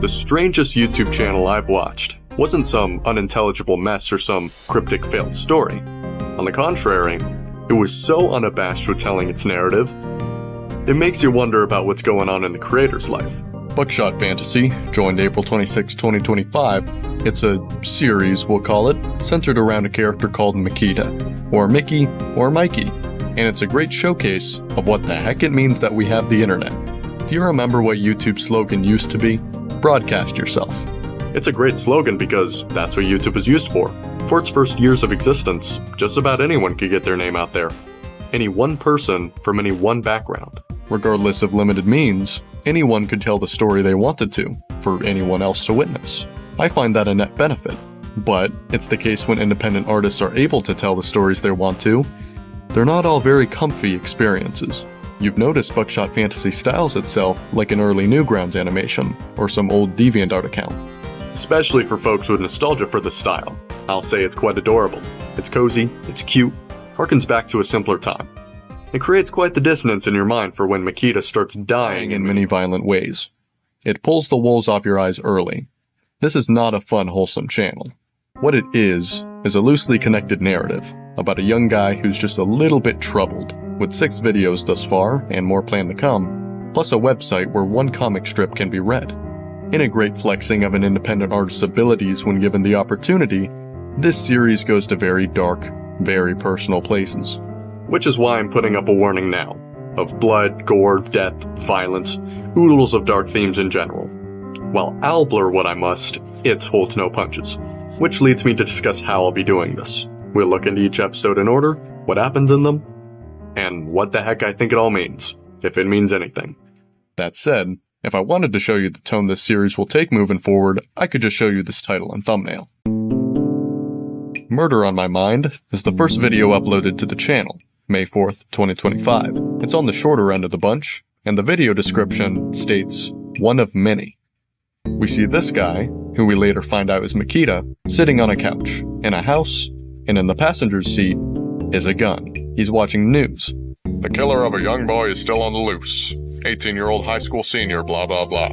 The strangest YouTube channel I've watched wasn't some unintelligible mess or some cryptic failed story. On the contrary, it was so unabashed with telling its narrative, it makes you wonder about what's going on in the creator's life. Buckshot Fantasy joined April 26, 2025. It's a series, we'll call it, centered around a character called Makita, or Mickey, or Mikey, and it's a great showcase of what the heck it means that we have the internet. Do you remember what YouTube's slogan used to be? Broadcast yourself. It's a great slogan because that's what YouTube was used for. For its first years of existence, just about anyone could get their name out there. Any one person from any one background. Regardless of limited means, anyone could tell the story they wanted to, for anyone else to witness. I find that a net benefit, but it's the case when independent artists are able to tell the stories they want to. They're not all very comfy experiences. You've noticed Buckshot Fantasy styles itself like an early Newgrounds animation, or some old DeviantArt account. Especially for folks with nostalgia for the style, I'll say it's quite adorable. It's cozy, it's cute, harkens back to a simpler time. It creates quite the dissonance in your mind for when Makita starts dying in many violent ways. It pulls the wools off your eyes early. This is not a fun, wholesome channel. What it is a loosely connected narrative about a young guy who's just a little bit troubled, with 6 videos thus far, and more planned to come, plus a website where one comic strip can be read. In a great flexing of an independent artist's abilities when given the opportunity, this series goes to very dark, very personal places. Which is why I'm putting up a warning now, of blood, gore, death, violence, oodles of dark themes in general. While I'll blur what I must, it holds no punches. Which leads me to discuss how I'll be doing this. We'll look into each episode in order, what happens in them, and what the heck I think it all means, if it means anything. That said, if I wanted to show you the tone this series will take moving forward, I could just show you this title and thumbnail. Murder on My Mind is the first video uploaded to the channel, May 4th, 2025. It's on the shorter end of the bunch, and the video description states, one of many. We see this guy, who we later find out is Makita, sitting on a couch, in a house, and in the passenger's seat is a gun. He's watching news. The killer of a young boy is still on the loose. 18-year-old high school senior, blah blah blah.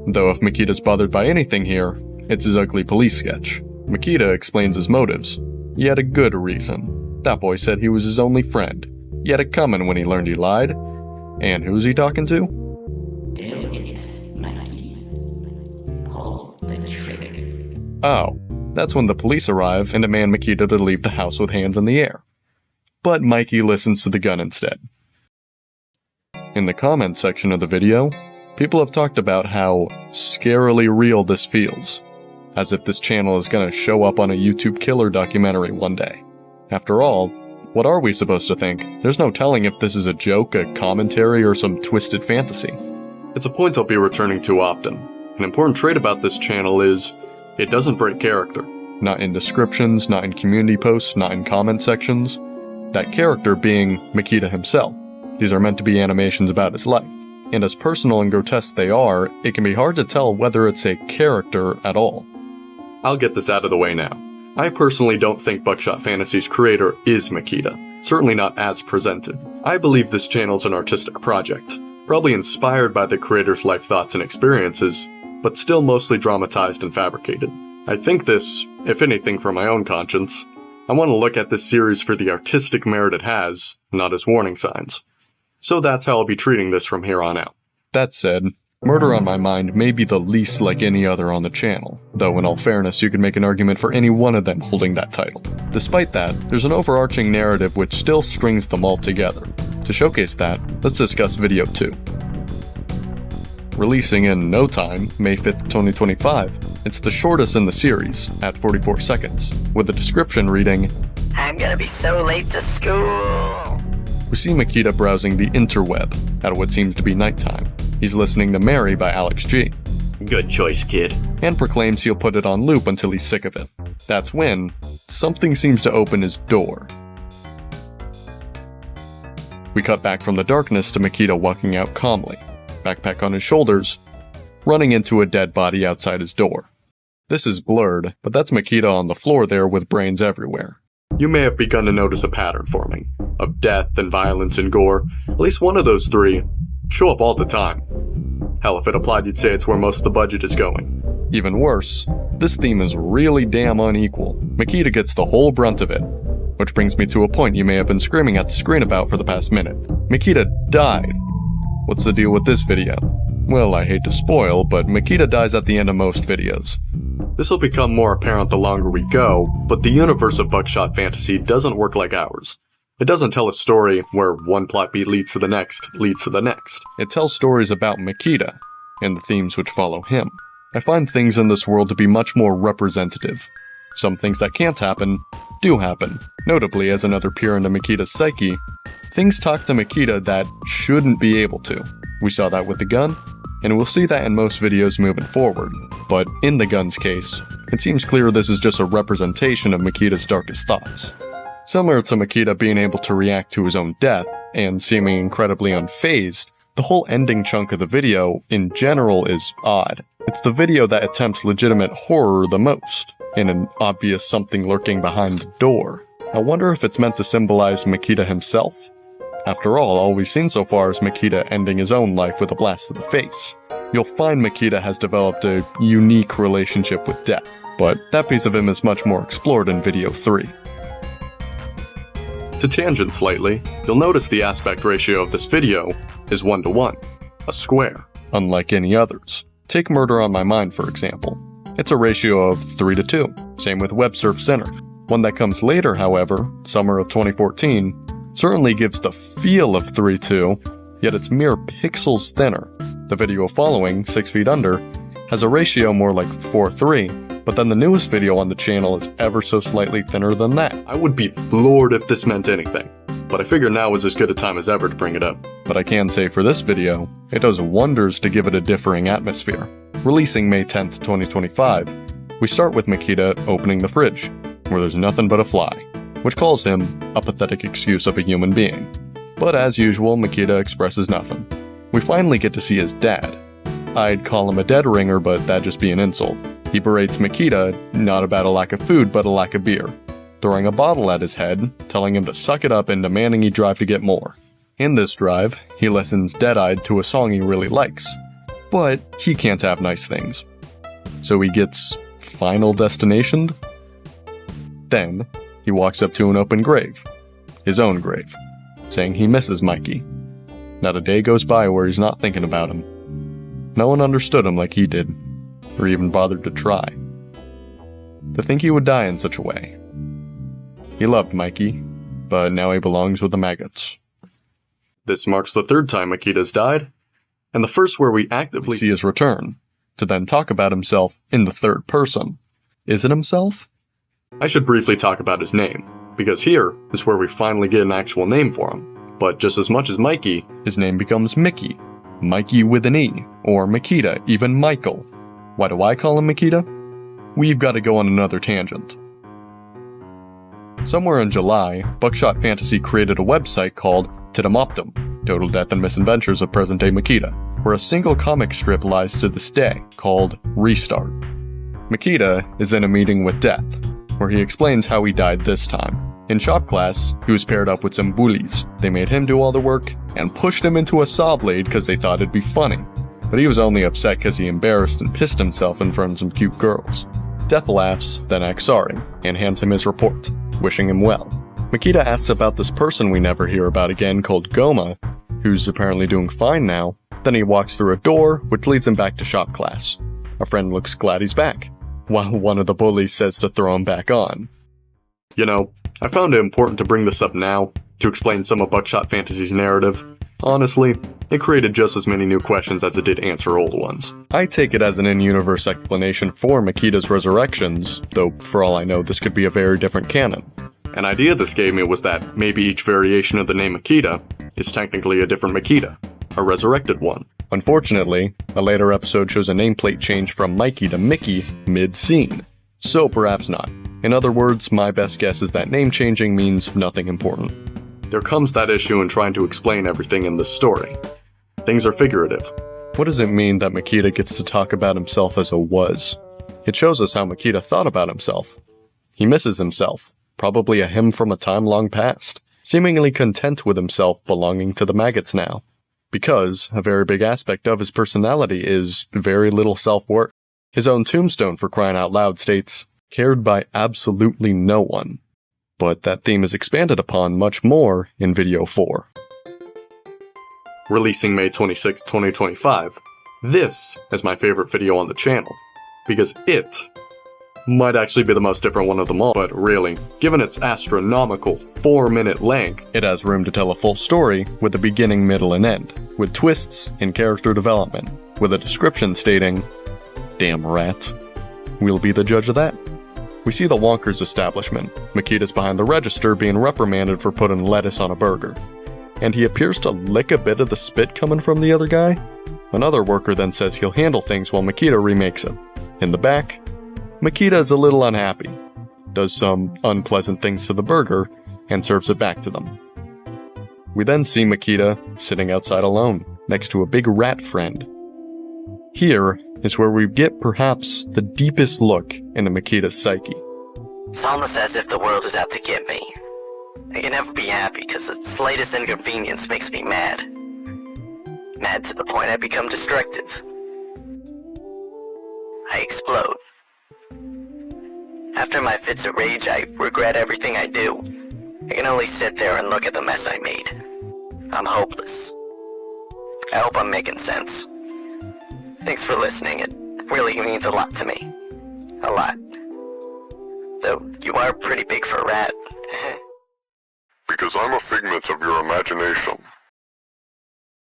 Though if Makita's bothered by anything here, it's his ugly police sketch. Makita explains his motives. He had a good reason. That boy said he was his only friend. He had it coming when he learned he lied. And who's he talking to? Do it, Mikey. Pull the trigger. Oh, that's when the police arrive and demand Makita to leave the house with hands in the air. But Mikey listens to the gun instead. In the comments section of the video, people have talked about how scarily real this feels, as if this channel is gonna show up on a YouTube killer documentary one day. After all, what are we supposed to think? There's no telling if this is a joke, a commentary, or some twisted fantasy. It's a point I'll be returning to often. An important trait about this channel is, it doesn't break character. Not in descriptions, not in community posts, not in comment sections. That character being Makita himself. These are meant to be animations about his life. And as personal and grotesque they are, it can be hard to tell whether it's a character at all. I'll get this out of the way now. I personally don't think Buckshot Fantasy's creator is Makita, certainly not as presented. I believe this channel's an artistic project, probably inspired by the creator's life thoughts and experiences, but still mostly dramatized and fabricated. I think this, if anything from my own conscience, I want to look at this series for the artistic merit it has, not as warning signs. So that's how I'll be treating this from here on out. That said, Murder on My Mind may be the least like any other on the channel, though in all fairness you could make an argument for any one of them holding that title. Despite that, there's an overarching narrative which still strings them all together. To showcase that, let's discuss video 2. Releasing in no time, May 5th, 2025, it's the shortest in the series, at 44 seconds, with a description reading, I'm gonna be so late to school. We see Makita browsing the interweb at what seems to be nighttime. He's listening to Mary by Alex G. Good choice, kid. And proclaims he'll put it on loop until he's sick of it. That's when something seems to open his door. We cut back from the darkness to Makita walking out calmly, backpack on his shoulders, running into a dead body outside his door. This is blurred, but that's Makita on the floor there with brains everywhere. You may have begun to notice a pattern forming, of death and violence and gore. At least one of those three show up all the time. Hell, if it applied, you'd say it's where most of the budget is going. Even worse, this theme is really damn unequal. Makita gets the whole brunt of it. Which brings me to a point you may have been screaming at the screen about for the past minute. Makita died. What's the deal with this video? Well, I hate to spoil, but Makita dies at the end of most videos. This will become more apparent the longer we go, but the universe of Buckshot Fantasy doesn't work like ours. It doesn't tell a story where one plot beat leads to the next, leads to the next. It tells stories about Makita, and the themes which follow him. I find things in this world to be much more representative. Some things that can't happen, do happen. Notably, as another peer into Makita's psyche, things talk to Makita that shouldn't be able to. We saw that with the gun, and we'll see that in most videos moving forward. But in the gun's case, it seems clear this is just a representation of Makita's darkest thoughts. Similar to Makita being able to react to his own death, and seeming incredibly unfazed, the whole ending chunk of the video, in general, is odd. It's the video that attempts legitimate horror the most, in an obvious something lurking behind the door. I wonder if it's meant to symbolize Makita himself? After all we've seen so far is Makita ending his own life with a blast to the face. You'll find Makita has developed a unique relationship with death, but that piece of him is much more explored in video 3. To tangent slightly, you'll notice the aspect ratio of this video is 1:1, a square, unlike any others. Take Murder on My Mind for example. It's a ratio of 3:2, same with Web Surf Center. One that comes later, however, summer of 2014, certainly gives the feel of 3:2, yet it's mere pixels thinner. The video following, 6 Feet Under, has a ratio more like 4:3, but then the newest video on the channel is ever so slightly thinner than that. I would be floored if this meant anything, but I figure now is as good a time as ever to bring it up. But I can say for this video, it does wonders to give it a differing atmosphere. Releasing May 10th, 2025, we start with Makita opening the fridge, where there's nothing but a fly, which calls him a pathetic excuse of a human being. But as usual, Makita expresses nothing. We finally get to see his dad. I'd call him a dead ringer, but that'd just be an insult. He berates Makita, not about a lack of food, but a lack of beer, throwing a bottle at his head, telling him to suck it up and demanding he drive to get more. In this drive, he listens dead-eyed to a song he really likes, but he can't have nice things. So he gets Final Destinationed? Then, he walks up to an open grave, his own grave, saying he misses Mikey. Not a day goes by where he's not thinking about him. No one understood him like he did, or even bothered to try. To think he would die in such a way. He loved Mikey, but now he belongs with the maggots. This marks the third time Makita's died, and the first where we actively see his return, to then talk about himself in the third person. Is it himself? I should briefly talk about his name, because here is where we finally get an actual name for him. But just as much as Mikey, his name becomes Mickey. Mikey with an E, or Makita, even Michael. Why do I call him Makita? We've got to go on another tangent. Somewhere in July, Buckshot Fantasy created a website called Tidamoptum, Total Death and Misadventures of Present-Day Makita, where a single comic strip lies to this day, called Restart. Makita is in a meeting with Death, where he explains how he died this time. In shop class, he was paired up with some bullies. They made him do all the work, and pushed him into a saw blade because they thought it'd be funny. But he was only upset because he embarrassed and pissed himself in front of some cute girls. Death laughs, then acts sorry, and hands him his report, wishing him well. Makita asks about this person we never hear about again called Goma, who's apparently doing fine now. Then he walks through a door, which leads him back to shop class. A friend looks glad he's back, while one of the bullies says to throw him back on. You know, I found it important to bring this up now, to explain some of Buckshot Fantasy's narrative. Honestly, it created just as many new questions as it did answer old ones. I take it as an in-universe explanation for Makita's resurrections, though for all I know this could be a very different canon. An idea this gave me was that maybe each variation of the name Makita is technically a different Makita, a resurrected one. Unfortunately, a later episode shows a nameplate change from Mikey to Mickey mid-scene, so perhaps not. In other words, my best guess is that name changing means nothing important. There comes that issue in trying to explain everything in this story. Things are figurative. What does it mean that Makita gets to talk about himself as a was? It shows us how Makita thought about himself. He misses himself, probably a him from a time long past, seemingly content with himself belonging to the maggots now. Because a very big aspect of his personality is very little self-worth. His own tombstone, for crying out loud, states, "Cared by absolutely no one." But that theme is expanded upon much more in video 4. Releasing May 26, 2025, this is my favorite video on the channel, because it might actually be the most different one of them all, but really, given its astronomical 4-minute length, it has room to tell a full story with a beginning, middle, and end, with twists in character development, with a description stating, "Damn rat." We'll be the judge of that. We see the Wonkers establishment. Makita's behind the register being reprimanded for putting lettuce on a burger, and he appears to lick a bit of the spit coming from the other guy. Another worker then says he'll handle things while Makita remakes it. In the back, Makita is a little unhappy, does some unpleasant things to the burger, and serves it back to them. We then see Makita sitting outside alone, next to a big rat friend. Here is where we get perhaps the deepest look into Makita's psyche. It's almost as if the world is out to get me. I can never be happy because the slightest inconvenience makes me mad. Mad to the point I become destructive. I explode. After my fits of rage, I regret everything I do. I can only sit there and look at the mess I made. I'm hopeless. I hope I'm making sense. Thanks for listening, it really means a lot to me. A lot. Though you are pretty big for a rat. Because I'm a figment of your imagination.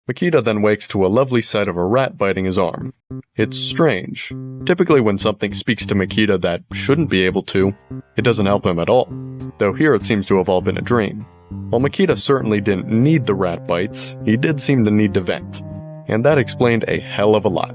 Makita then wakes to a lovely sight of a rat biting his arm. It's strange. Typically when something speaks to Makita that shouldn't be able to, it doesn't help him at all. Though here it seems to have all been a dream. While Makita certainly didn't need the rat bites, he did seem to need to vent. And that explained a hell of a lot.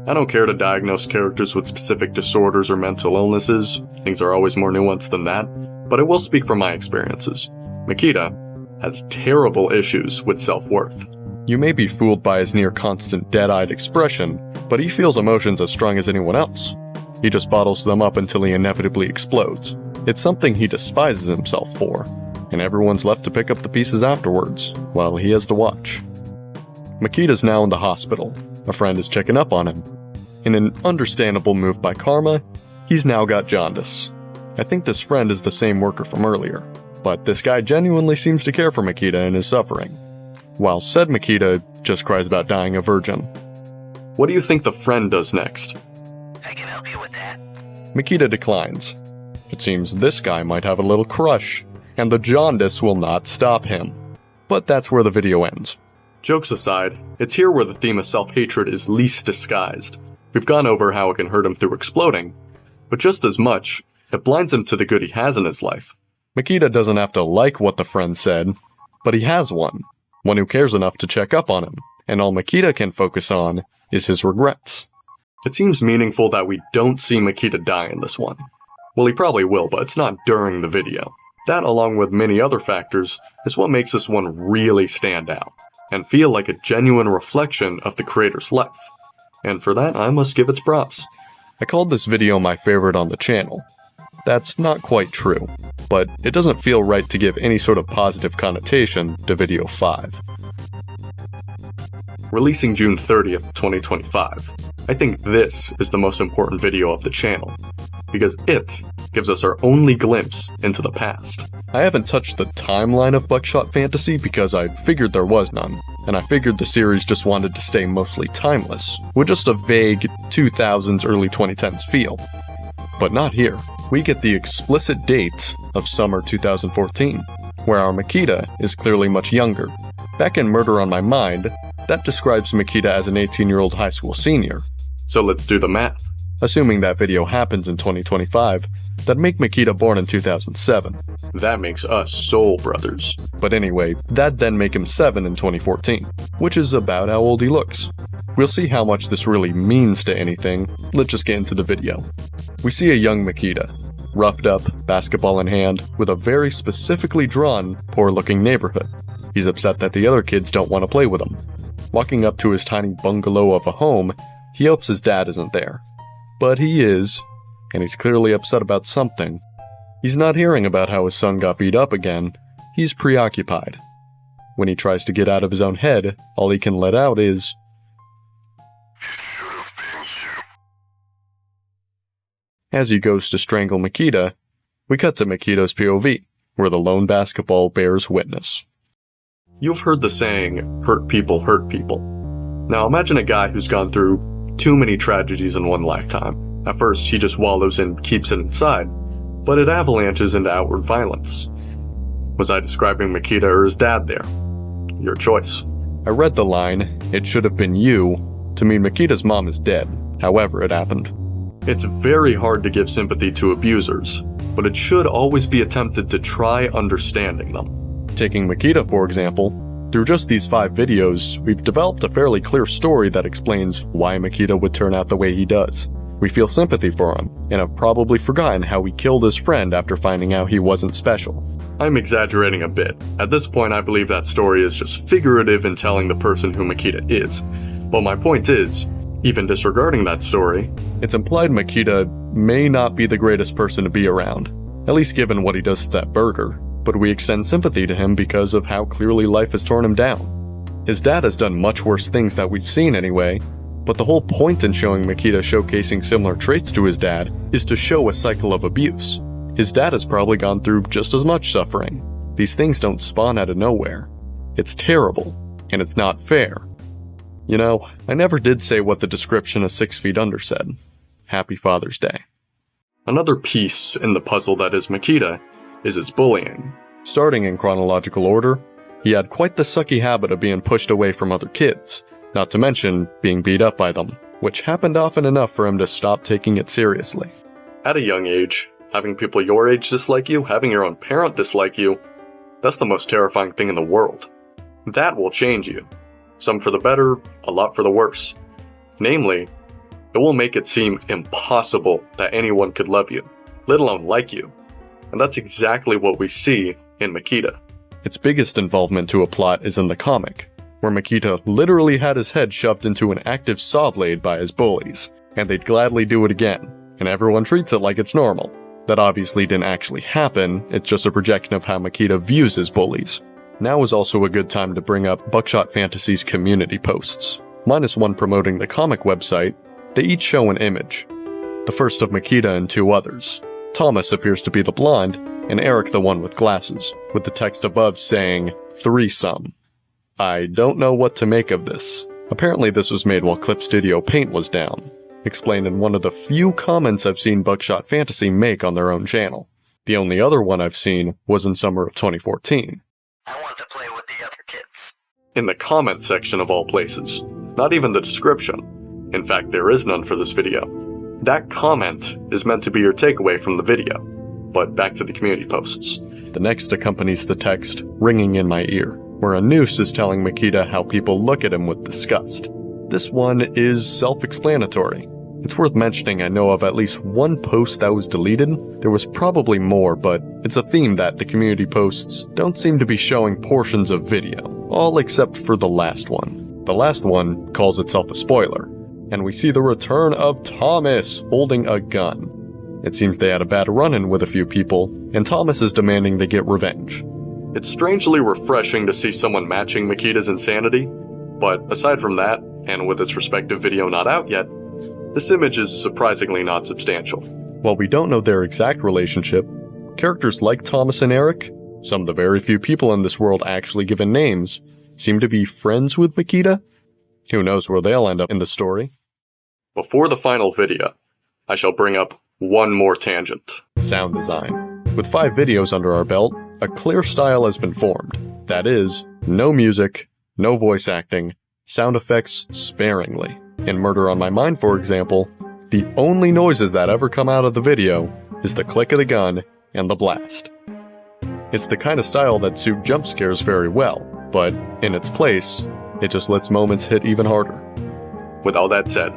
I don't care to diagnose characters with specific disorders or mental illnesses. Things are always more nuanced than that. But I will speak from my experiences. Makita has terrible issues with self-worth. You may be fooled by his near-constant dead-eyed expression, but he feels emotions as strong as anyone else. He just bottles them up until he inevitably explodes. It's something he despises himself for, and everyone's left to pick up the pieces afterwards, while he has to watch. Makita's now in the hospital. A friend is checking up on him. In an understandable move by karma, he's now got jaundice. I think this friend is the same worker from earlier, but this guy genuinely seems to care for Makita and his suffering, while said Makita just cries about dying a virgin. What do you think the friend does next? I can help you with that. Makita declines. It seems this guy might have a little crush, and the jaundice will not stop him. But that's where the video ends. Jokes aside, it's here where the theme of self-hatred is least disguised. We've gone over how it can hurt him through exploding, but just as much, it blinds him to the good he has in his life. Makita doesn't have to like what the friend said, but he has one who cares enough to check up on him, and all Makita can focus on is his regrets. It seems meaningful that we don't see Makita die in this one. Well, he probably will, but it's not during the video. That, along with many other factors, is what makes this one really stand out, and feel like a genuine reflection of the creator's life. And for that, I must give its props. I called this video my favorite on the channel. That's not quite true, but it doesn't feel right to give any sort of positive connotation to video 5. Releasing June 30th, 2025, I think this is the most important video of the channel, because it gives us our only glimpse into the past. I haven't touched the timeline of Buckshot Fantasy because I figured there was none, and I figured the series just wanted to stay mostly timeless, with just a vague 2000s, early 2010s feel. But not here. We get the explicit date of summer 2014, where our Makita is clearly much younger. Back in Murder on My Mind, that describes Makita as an 18-year-old high school senior. So let's do the math. Assuming that video happens in 2025, that'd make Makita born in 2007. That makes us soul brothers. But anyway, that'd then make him 7 in 2014, which is about how old he looks. We'll see how much this really means to anything. Let's just get into the video. We see a young Makita, roughed up, basketball in hand, with a very specifically drawn, poor-looking neighborhood. He's upset that the other kids don't want to play with him. Walking up to his tiny bungalow of a home, he hopes his dad isn't there. But he is, and he's clearly upset about something. He's not hearing about how his son got beat up again. He's preoccupied. When he tries to get out of his own head, all he can let out is, It should have been you. As he goes to strangle Makita, we cut to Makita's POV, where the lone basketball bears witness. You've heard the saying, hurt people hurt people. Now imagine a guy who's gone through too many tragedies in one lifetime. At first, he just wallows and keeps it inside, but it avalanches into outward violence. Was I describing Makita or his dad there? Your choice. I read the line, "It should have been you," to mean Makita's mom is dead, however it happened. It's very hard to give sympathy to abusers, but it should always be attempted to try understanding them. Taking Makita, for example, through just these 5 videos, we've developed a fairly clear story that explains why Makita would turn out the way he does. We feel sympathy for him, and have probably forgotten how he killed his friend after finding out he wasn't special. I'm exaggerating a bit. At this point, I believe that story is just figurative in telling the person who Makita is. But my point is, even disregarding that story, it's implied Makita may not be the greatest person to be around, at least given what he does to that burger, but we extend sympathy to him because of how clearly life has torn him down. His dad has done much worse things that we've seen anyway, but the whole point in showing Makita showcasing similar traits to his dad is to show a cycle of abuse. His dad has probably gone through just as much suffering. These things don't spawn out of nowhere. It's terrible, and it's not fair. You know, I never did say what the description of 6 Feet Under said. Happy Father's Day. Another piece in the puzzle that is Makita is his bullying. Starting in chronological order, he had quite the sucky habit of being pushed away from other kids, not to mention being beat up by them, which happened often enough for him to stop taking it seriously. At a young age, having people your age dislike you, having your own parent dislike you, that's the most terrifying thing in the world. That will change you. Some for the better, a lot for the worse. Namely, it will make it seem impossible that anyone could love you, let alone like you. And that's exactly what we see in Makita. Its biggest involvement to a plot is in the comic, where Makita literally had his head shoved into an active saw blade by his bullies, and they'd gladly do it again, and everyone treats it like it's normal. That obviously didn't actually happen, it's just a projection of how Makita views his bullies. Now is also a good time to bring up Buckshot Fantasy's community posts. Minus one promoting the comic website, they each show an image. The first of Makita and 2 others. Thomas appears to be the blonde, and Eric the one with glasses, with the text above saying, "Threesome." I don't know what to make of this. Apparently this was made while Clip Studio Paint was down. Explained in one of the few comments I've seen Buckshot Fantasy make on their own channel. The only other one I've seen was in summer of 2014. I want to play with the other kids. In the comment section of all places, not even the description. In fact, there is none for this video. That comment is meant to be your takeaway from the video. But back to the community posts. The next accompanies the text, ringing in my ear, where a noose is telling Makita how people look at him with disgust. This one is self-explanatory. It's worth mentioning I know of at least one post that was deleted. There was probably more, but it's a theme that the community posts don't seem to be showing portions of video, all except for the last one. The last one calls itself a spoiler, and we see the return of Thomas holding a gun. It seems they had a bad run-in with a few people, and Thomas is demanding they get revenge. It's strangely refreshing to see someone matching Makita's insanity, but aside from that, and with its respective video not out yet, this image is surprisingly not substantial. While we don't know their exact relationship, characters like Thomas and Eric, some of the very few people in this world actually given names, seem to be friends with Makita. Who knows where they'll end up in the story. Before the final video, I shall bring up one more tangent. Sound design. With 5 videos under our belt, a clear style has been formed. That is, no music, no voice acting, sound effects sparingly. In Murder on My Mind, for example, the only noises that ever come out of the video is the click of the gun and the blast. It's the kind of style that suits jump scares very well, but in its place, it just lets moments hit even harder. With all that said,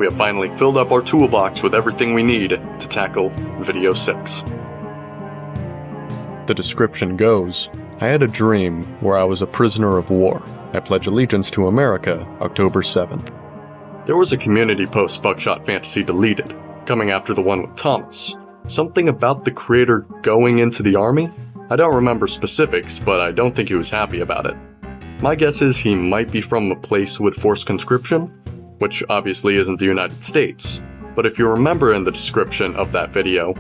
we have finally filled up our toolbox with everything we need to tackle Video 6. The description goes, I had a dream where I was a prisoner of war. I pledge allegiance to America, October 7th. There was a community post Buckshot Fantasy deleted, coming after the one with Thomas. Something about the creator going into the army? I don't remember specifics, but I don't think he was happy about it. My guess is he might be from a place with forced conscription, which obviously isn't the United States, but if you remember in the description of that video,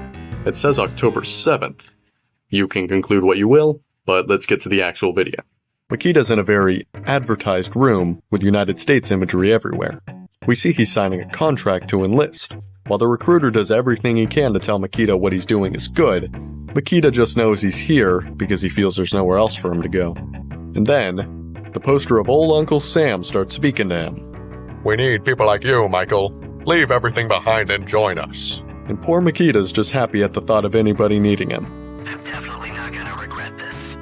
it says October 7th. You can conclude what you will, but let's get to the actual video. Makita's in a very advertised room with United States imagery everywhere. We see he's signing a contract to enlist. While the recruiter does everything he can to tell Makita what he's doing is good, Makita just knows he's here because he feels there's nowhere else for him to go. And then, the poster of old Uncle Sam starts speaking to him. We need people like you, Michael. Leave everything behind and join us. And poor Makita's just happy at the thought of anybody needing him. I'm definitely not gonna regret this.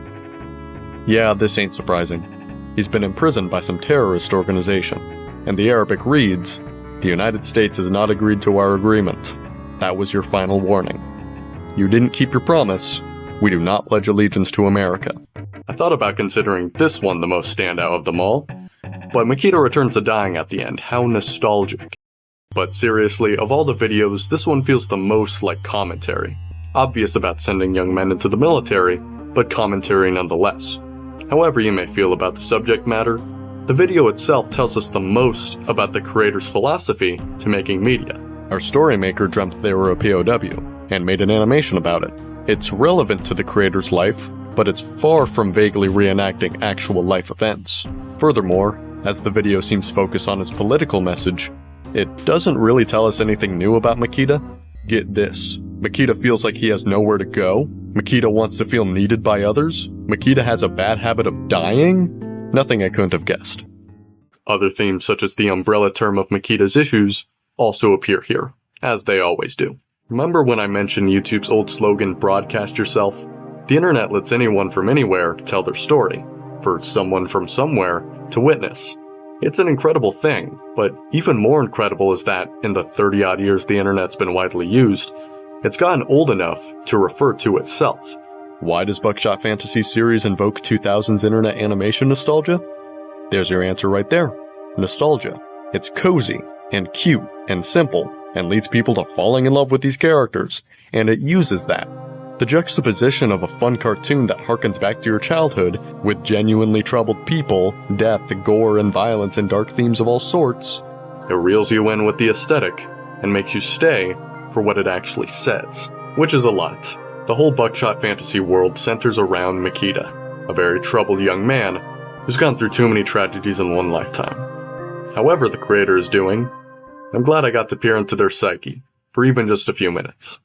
Yeah, this ain't surprising. He's been imprisoned by some terrorist organization. And the Arabic reads, "The United States has not agreed to our agreement. That was your final warning. You didn't keep your promise. We do not pledge allegiance to America." I thought about considering this one the most standout of them all, but Makita returns to dying at the end. How nostalgic. But seriously, of all the videos, this one feels the most like commentary. Obvious about sending young men into the military, but commentary nonetheless. However you may feel about the subject matter, the video itself tells us the most about the creator's philosophy to making media. Our story maker dreamt they were a POW, and made an animation about it. It's relevant to the creator's life, but it's far from vaguely reenacting actual life events. Furthermore, as the video seems focused on his political message, it doesn't really tell us anything new about Makita. Get this, Makita feels like he has nowhere to go. Makita wants to feel needed by others. Makita has a bad habit of dying. Nothing I couldn't have guessed. Other themes such as the umbrella term of Makita's issues also appear here, as they always do. Remember when I mentioned YouTube's old slogan, broadcast yourself? The internet lets anyone from anywhere tell their story, for someone from somewhere to witness. It's an incredible thing, but even more incredible is that, in the 30-odd years the internet's been widely used, it's gotten old enough to refer to itself. Why does Buckshot Fantasy series invoke 2000s internet animation nostalgia? There's your answer right there. Nostalgia. It's cozy, and cute, and simple, and leads people to falling in love with these characters, and it uses that. The juxtaposition of a fun cartoon that harkens back to your childhood, with genuinely troubled people, death, gore, and violence and dark themes of all sorts, it reels you in with the aesthetic, and makes you stay for what it actually says. Which is a lot. The whole Buckshot Fantasy world centers around Makita, a very troubled young man who's gone through too many tragedies in one lifetime. However the creator is doing, I'm glad I got to peer into their psyche, for even just a few minutes.